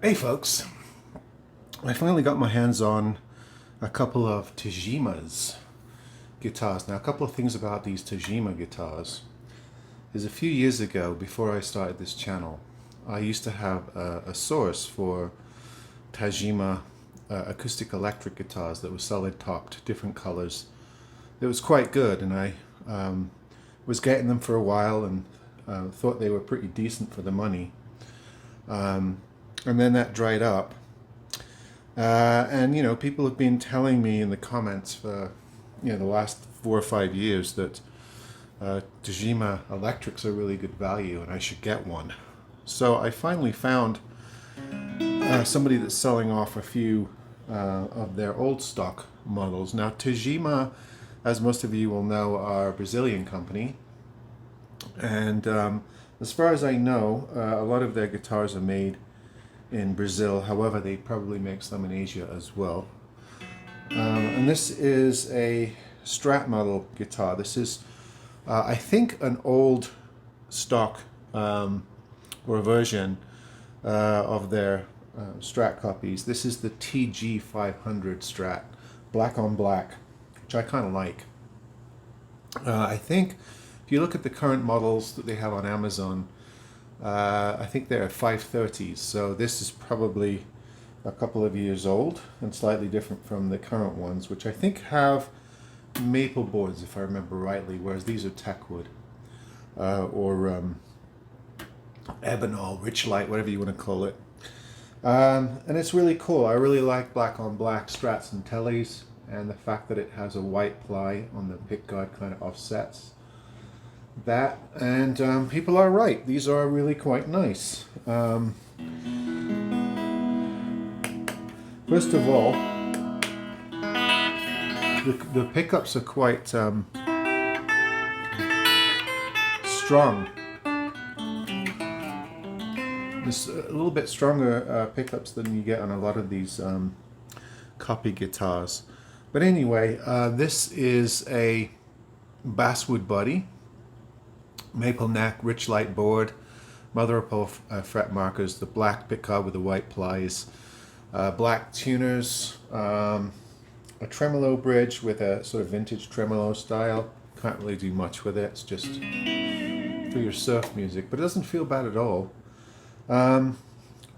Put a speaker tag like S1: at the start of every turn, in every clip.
S1: Hey folks, I finally got my hands on a couple of Tajima's guitars. Now, a couple of things about these Tajima guitars is a few years ago, before I started this channel, I used to have a source for Tajima acoustic electric guitars that were solid topped, different colors. It was quite good, and I was getting them for a while and thought they were pretty decent for the money. And then that dried up. And you know, people have been telling me in the comments for the last 4 or 5 years that Tajima electrics are really good value and I should get one. So I finally found somebody that's selling off a few of their old stock models. Now, Tajima, as most of you will know, are a Brazilian company, and as far as I know, a lot of their guitars are made in Brazil. However, they probably make some in Asia as well. And this is a Strat model guitar. This is, I think, an old stock or version of their Strat copies. This is the TG500 Strat, black on black, which I kind of like. I think if you look at the current models that they have on Amazon, I think they're 530s, so this is probably a couple of years old and slightly different from the current ones, which I think have maple boards, if I remember rightly, whereas these are teakwood or ebonol, rich light, whatever you want to call it. And it's really cool. I really like black on black Strats and Tellies, and the fact that it has a white ply on the pickguard kind of offsets that, and people are right. These are really quite nice. First of all, the pickups are quite strong. There's a little bit stronger pickups than you get on a lot of these copy guitars. But anyway, this is a basswood body, maple neck, rich light board, mother of pearl fret markers, the black pickguard with the white plies, black tuners, a tremolo bridge with a sort of vintage tremolo style. Can't really do much with it, it's just for your surf music, but it doesn't feel bad at all.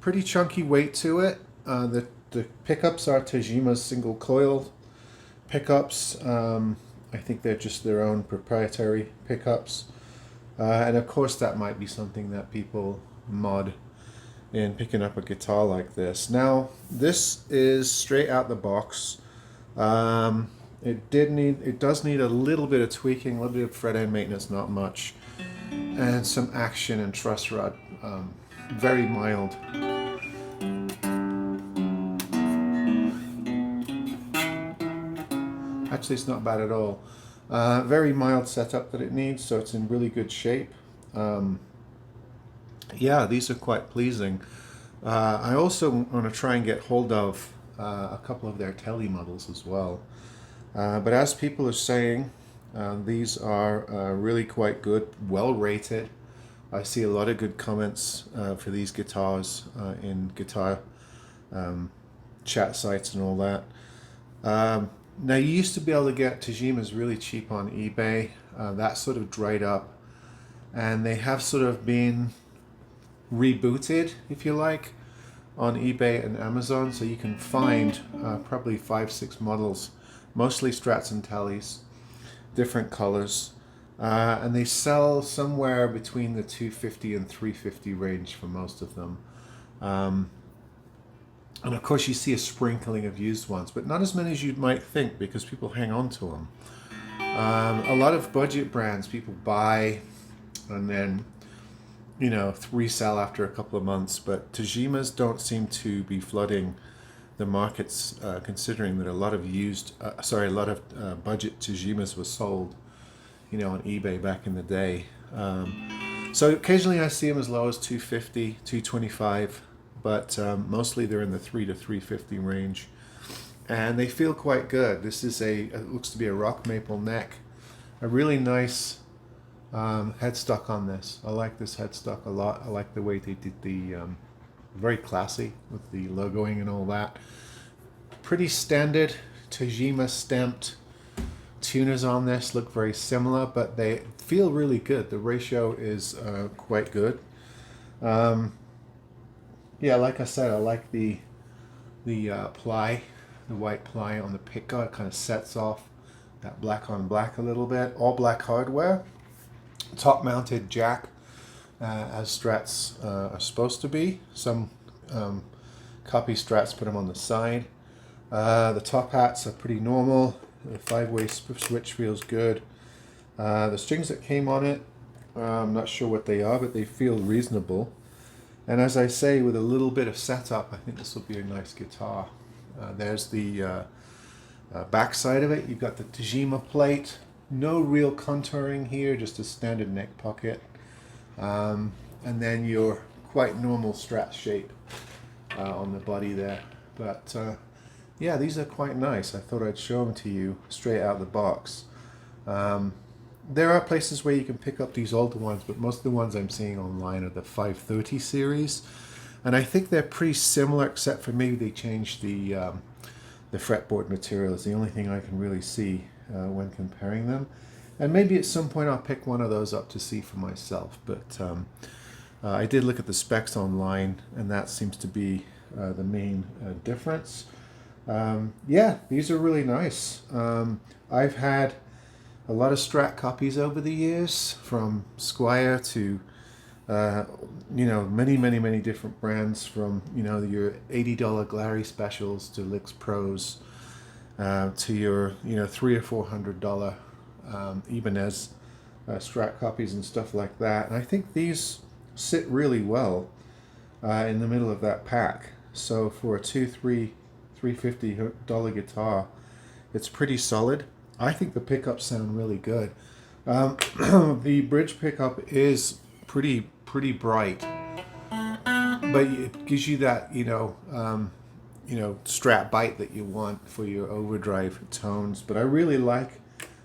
S1: Pretty chunky weight to it. The pickups are Tajima's single coil pickups. I think they're just their own proprietary pickups. And of course that might be something that people mod in picking up a guitar like this. Now, this is straight out the box. It does need a little bit of tweaking, a little bit of fret end maintenance, not much, and some action and truss rod. Very mild. Actually, it's not bad at all. Very mild setup that it needs, so it's in really good shape. Yeah, these are quite pleasing. I also want to try and get hold of a couple of their Telly models as well. But as people are saying, these are really quite good, well rated. I see a lot of good comments for these guitars in guitar chat sites and all that. Now, you used to be able to get Tajimas really cheap on eBay. That sort of dried up, and they have sort of been rebooted, if you like, on eBay and Amazon, so you can find probably 5-6 models, mostly Strats and Tellys, different colors, and they sell somewhere between the $250 and $350 range for most of them. And of course you see a sprinkling of used ones, but not as many as you might think, because people hang on to them. A lot of budget brands people buy and then, you know, resell after a couple of months, but Tajimas don't seem to be flooding the markets, considering that a lot of budget Tajimas were sold, you know, on eBay back in the day. So occasionally I see them as low as $250, $225. But mostly they're in the $300 to $350 range, and they feel quite good. This is it looks to be a rock maple neck, a really nice headstock on this. I like this headstock a lot. I like the way they did the very classy with the logoing and all that. Pretty standard Tajima stamped tuners on this, look very similar, but they feel really good. The ratio is quite good. Yeah, like I said, I like the ply, the white ply on the picker. It kind of sets off that black on black a little bit. All black hardware, top mounted jack, as Strats are supposed to be. Some copy Strats put them on the side. The top hats are pretty normal. The 5-way switch feels good. The strings that came on it, I'm not sure what they are, but they feel reasonable. And as I say, with a little bit of setup, I think this will be a nice guitar. There's the back side of it. You've got the Tajima plate. No real contouring here, just a standard neck pocket. And then your quite normal Strat shape on the body there. But yeah, these are quite nice. I thought I'd show them to you straight out of the box. There are places where you can pick up these older ones, but most of the ones I'm seeing online are the 530 series. And I think they're pretty similar, except for maybe they changed the fretboard material. Is the only thing I can really see when comparing them. And maybe at some point I'll pick one of those up to see for myself. But I did look at the specs online, and that seems to be the main difference. Yeah, these are really nice. I've had a lot of Strat copies over the years, from Squire to you know, many different brands, from, you know, your $80 Glary specials to Licks Pros, to your, you know, $300 or $400 Ibanez Strat copies and stuff like that. And I think these sit really well in the middle of that pack. So for a $350 guitar, it's pretty solid. I think the pickups sound really good. The bridge pickup is pretty bright, but it gives you that, you know, Strat bite that you want for your overdrive tones. But I really like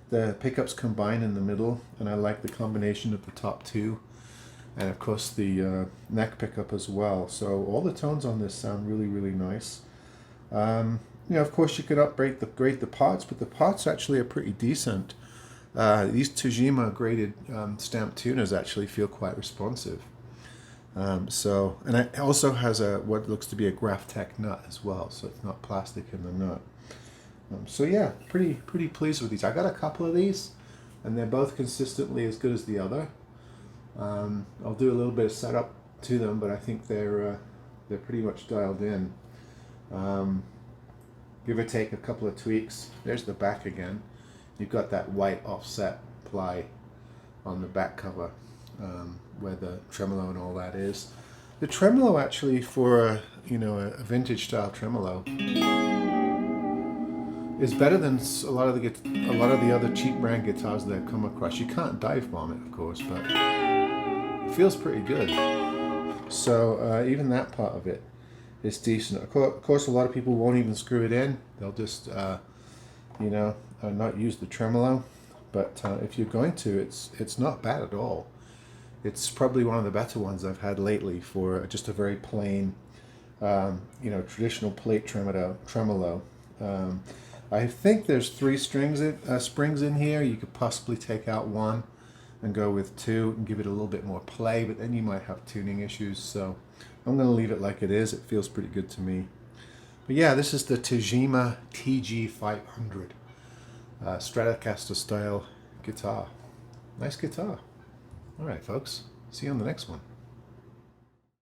S1: the pickups combined in the middle, and I like the combination of the top two, and of course the neck pickup as well. So all the tones on this sound really nice. You know, of course you could upgrade the parts, but the parts actually are pretty decent. These Tajima graded stamped tuners actually feel quite responsive. So, and it also has a what looks to be a Graphtec nut as well, so it's not plastic in the nut. So yeah, pretty pleased with these. I got a couple of these, and they're both consistently as good as the other. I'll do a little bit of setup to them, but I think they're pretty much dialed in. Give or take a couple of tweaks. There's the back again. You've got that white offset ply on the back cover, where the tremolo and all that is. The tremolo actually, for a vintage style tremolo, is better than a lot of the other cheap brand guitars that I've come across. You can't dive bomb it, of course, but it feels pretty good. So even that part of it is decent. Of course, a lot of people won't even screw it in. They'll just, not use the tremolo. But if you're going to, it's not bad at all. It's probably one of the better ones I've had lately for just a very plain, traditional plate tremolo. I think there's 3 springs in here. You could possibly take out one and go with 2 and give it a little bit more play, but then you might have tuning issues. So I'm going to leave it like it is. It feels pretty good to me. But yeah, this is the Tagima TG500 Stratocaster style guitar. Nice guitar. All right, folks. See you on the next one.